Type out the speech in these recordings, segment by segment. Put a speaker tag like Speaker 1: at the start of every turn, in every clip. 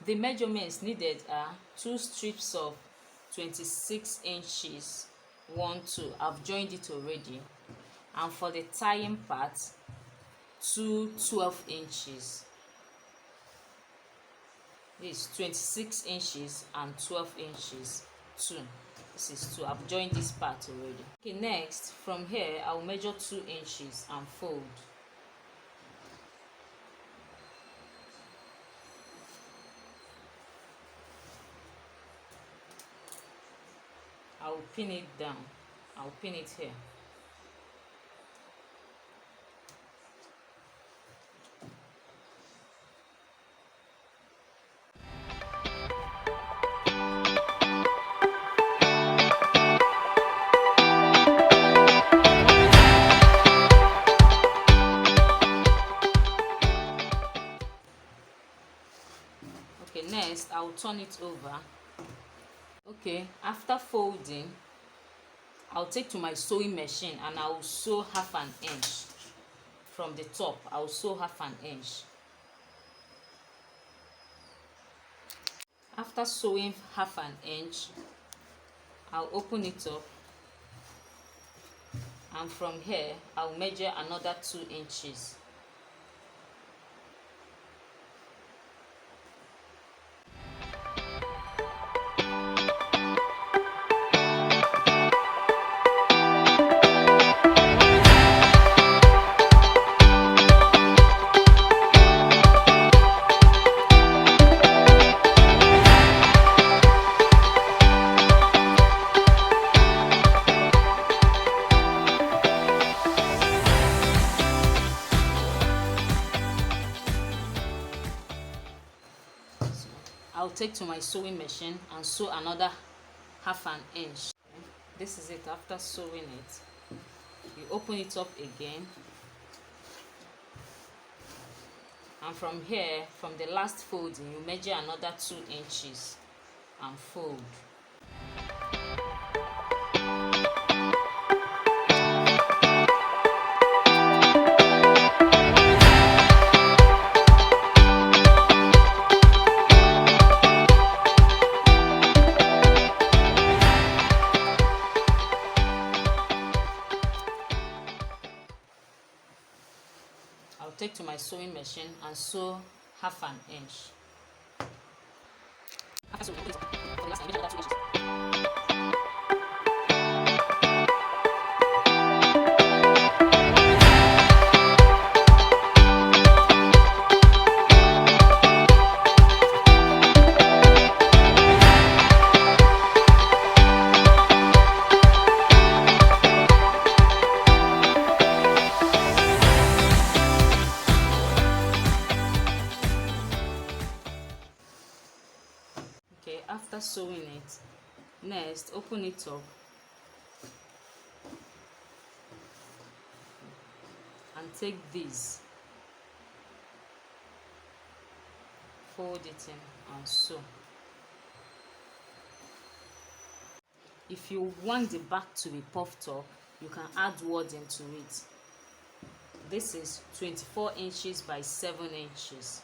Speaker 1: The measurements needed are 2 strips of 26 inches, 1, 2. I've joined it already. And for the tying part, 2 12 inches. This 26 inches and 12 inches, 2. This is 2. I've joined this part already. Okay, next, from here, I'll measure 2 inches and fold. I'll pin it down. I'll pin it here. Okay, next I'll turn it over. Okay, after folding, I'll take to my sewing machine and I'll sew half an inch from the top. I'll sew half an inch. After sewing half an inch, I'll open it up, and from here I'll measure another 2 inches. I'll take to my sewing machine and sew another half an inch. This is it. After sewing it, you open it up again, and from here, from the last folding, you measure another 2 inches and fold. I'll take to my sewing machine and sew half an inch. Okay, after sewing it, next open it up and take this, fold it in and sew. If you want the back to be puffed up, you can add wording to it. This is 24 inches by 7 inches.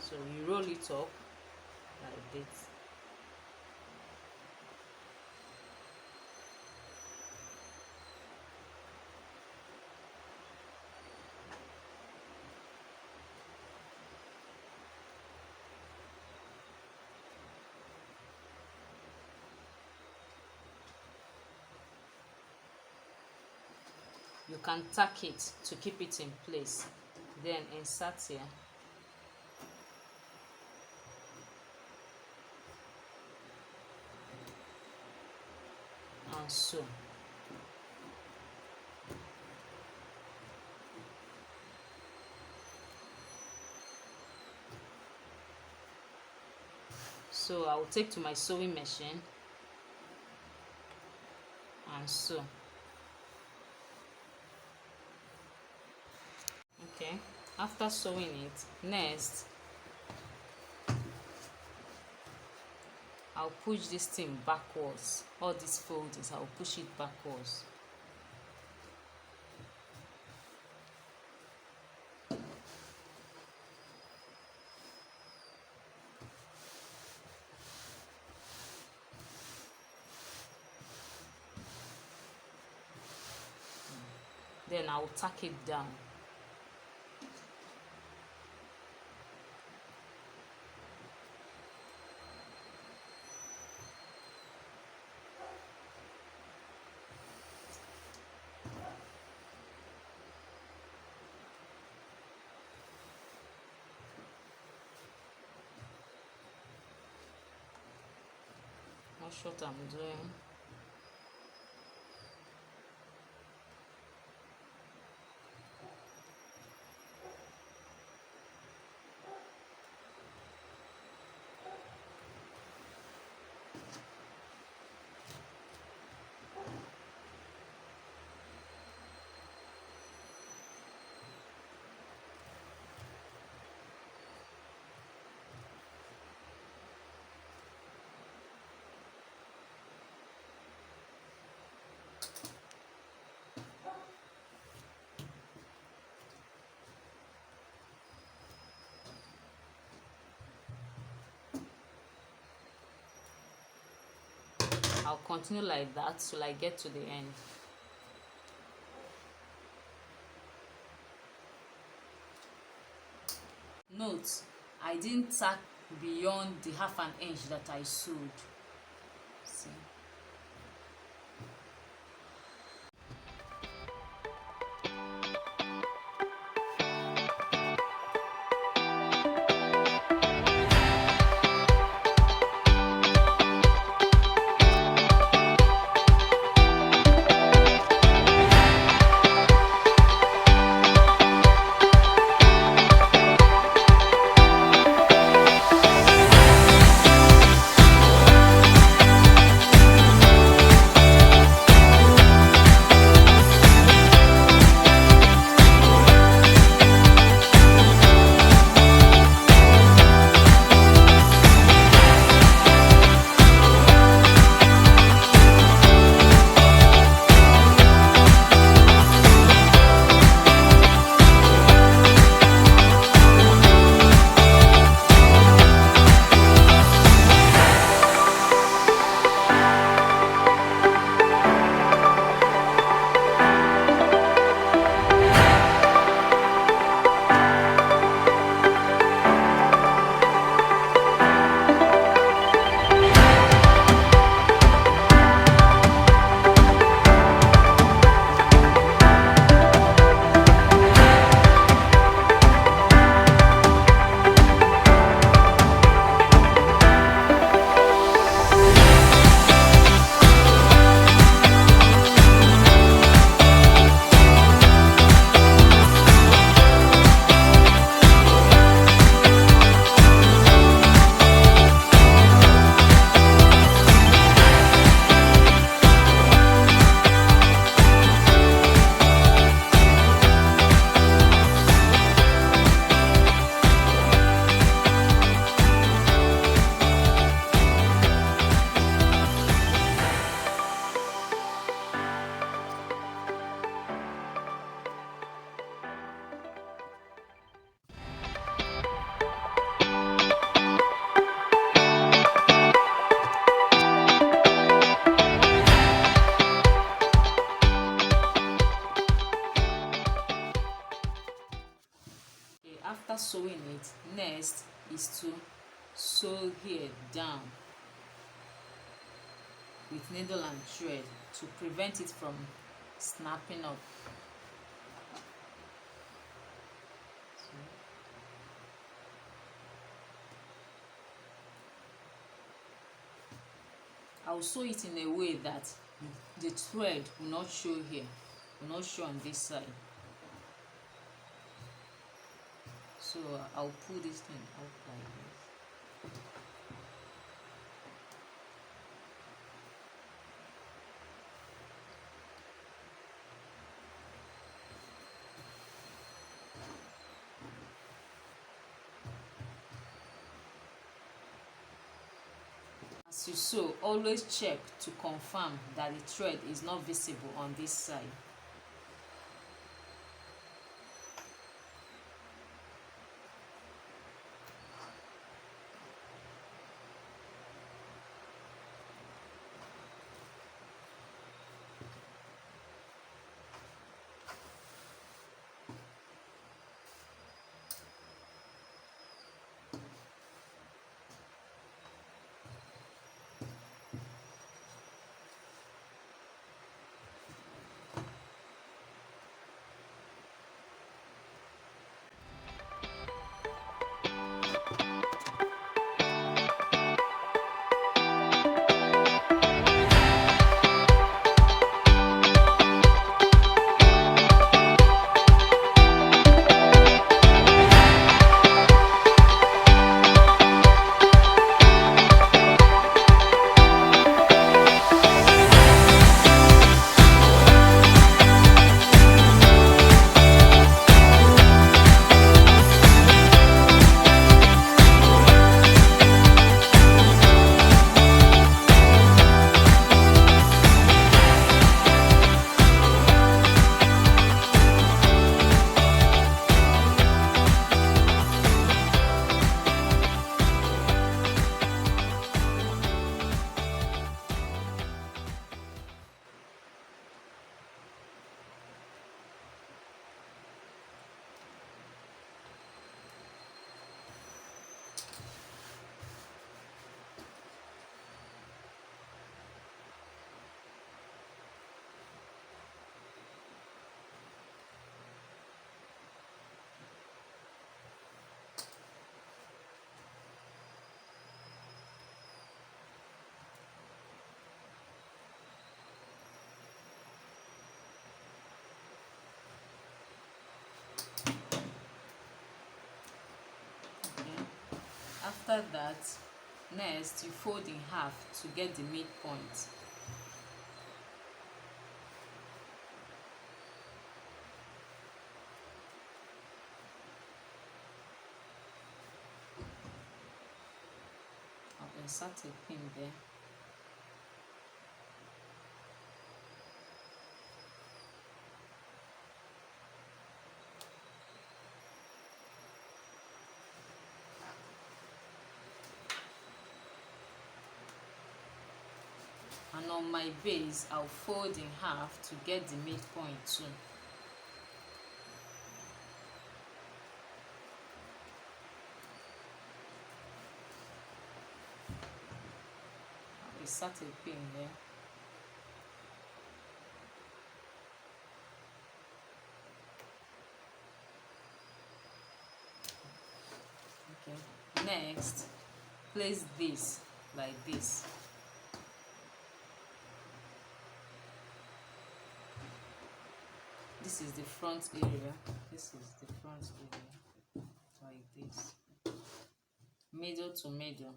Speaker 1: So you roll it up like this. You can tack it to keep it in place, then insert here. And sew. So I will take to my sewing machine and sew. Okay, after sewing it, next I'll push this thing backwards. All these foldings, I'll push it backwards. then I'll tack it down. Not sure what I'm doing. I'll continue like that till I get to the end. Note, I didn't tack beyond the half an inch that I sewed. See? After sewing it, next is to sew here down with needle and thread to prevent it from snapping up. I'll sew it in a way that the thread will not show here, will not show on this side. So I'll pull this thing up like this. As you sew, always check to confirm that the thread is not visible on this side. After that, next you fold in half to get the midpoint. I'll insert a pin there. And on my base, I'll fold in half to get the midpoint too. I'll insert a pin there. Okay. Next, place this like this. This is the front area. This is the front area, like this. Middle to middle.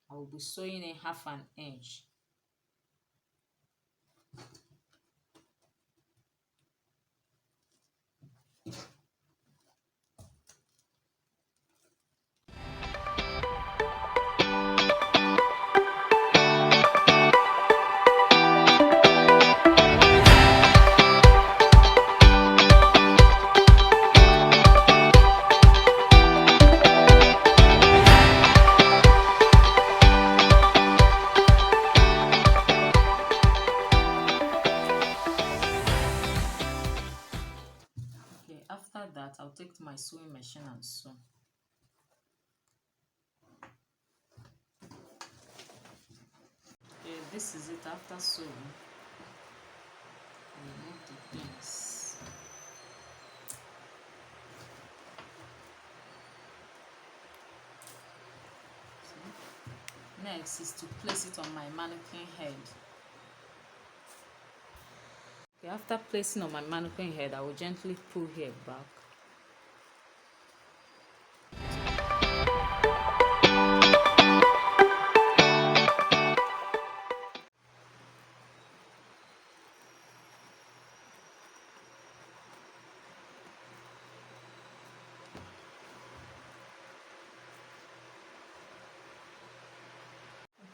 Speaker 1: I will be sewing in half an inch. After that, I'll take my sewing machine and sew. Okay, this is it after sewing. Remove the pins. Next is to place it on my mannequin head. Okay, after placing on my mannequin head, I will gently pull here back.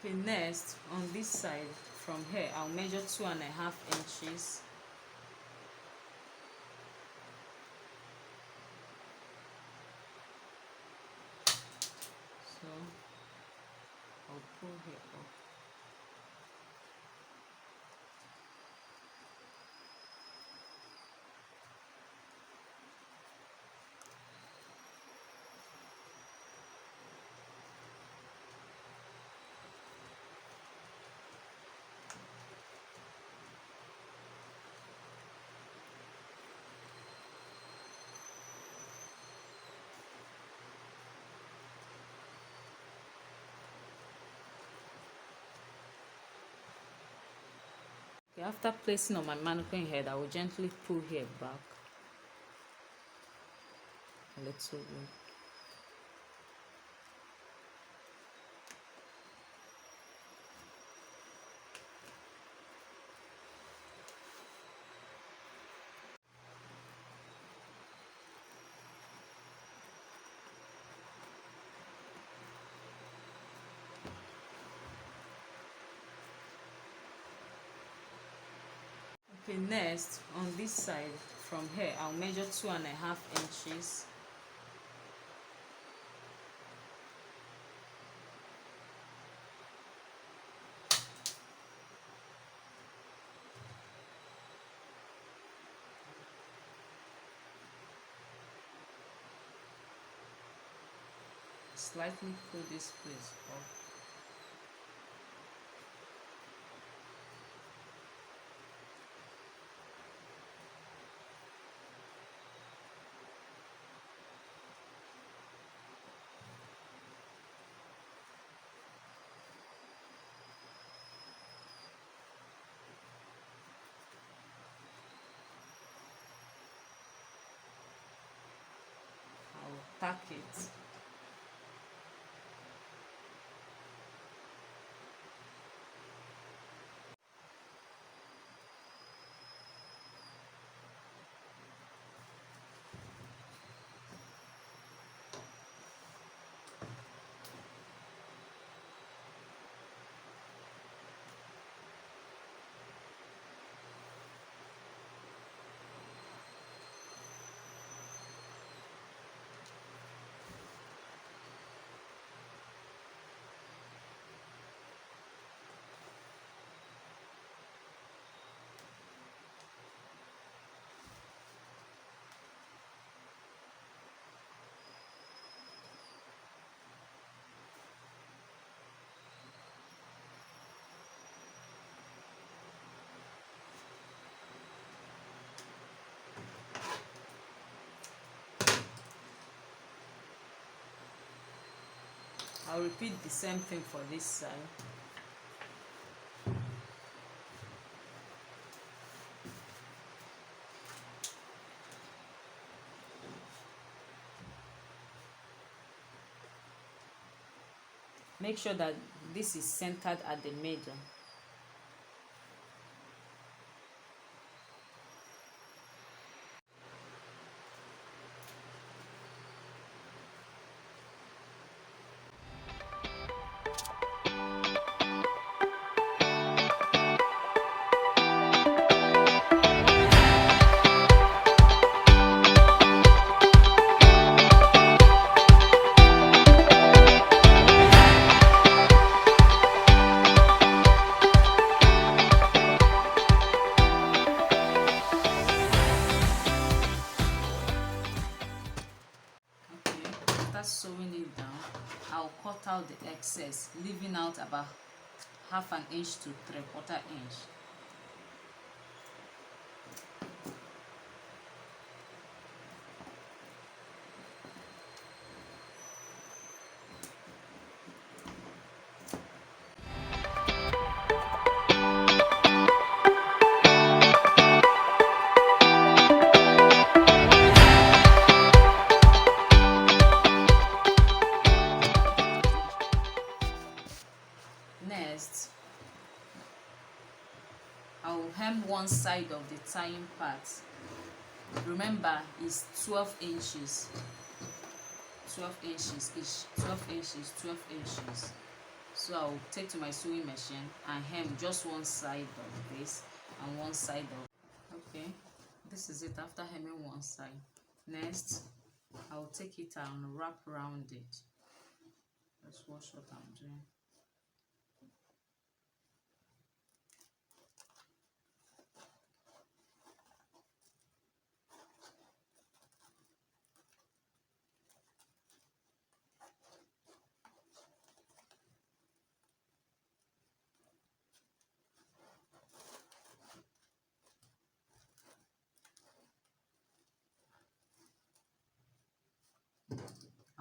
Speaker 1: Okay, next on this side from here, I'll measure 2.5 inches. So I'll pull here up. Okay, after placing on my mannequin head, I will gently pull here back a little bit. Okay, next on this side from here, I'll measure 2.5 inches. Slightly pull this place up. tack it. I'll repeat the same thing for this side. Make sure that this is centered at the middle. Sewing it down, I'll cut out the excess, leaving out about half an inch to 3/4 inch. Next, I will hem one side of the tying part. Remember, it's 12 inches. 12 inches each. 12 inches, 12 inches. So I'll take to my sewing machine and hem just one side of this and one side of. Okay, this is it after hemming one side. Next, I'll take it and wrap around it. Let's watch what I'm doing.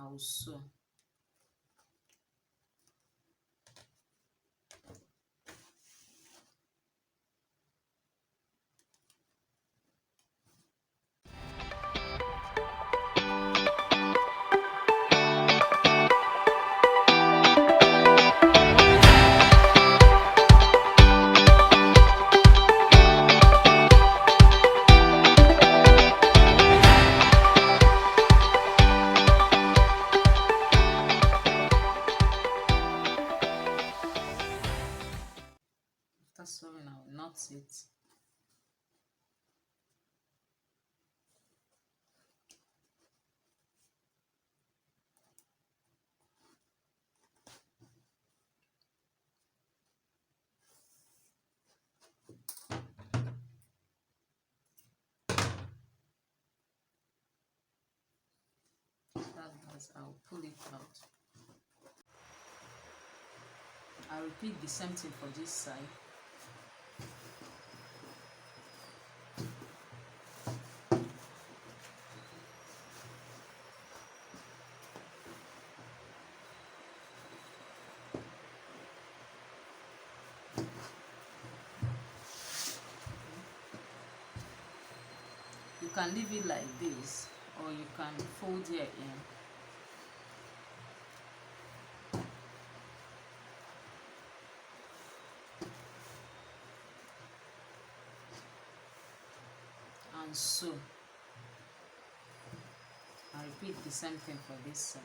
Speaker 1: I'll sew. Sewing, I will knot it. I'll pull it out. I'll repeat the same thing for this side. You can leave it like this, or you can fold here in and sew, and repeat the same thing for this side.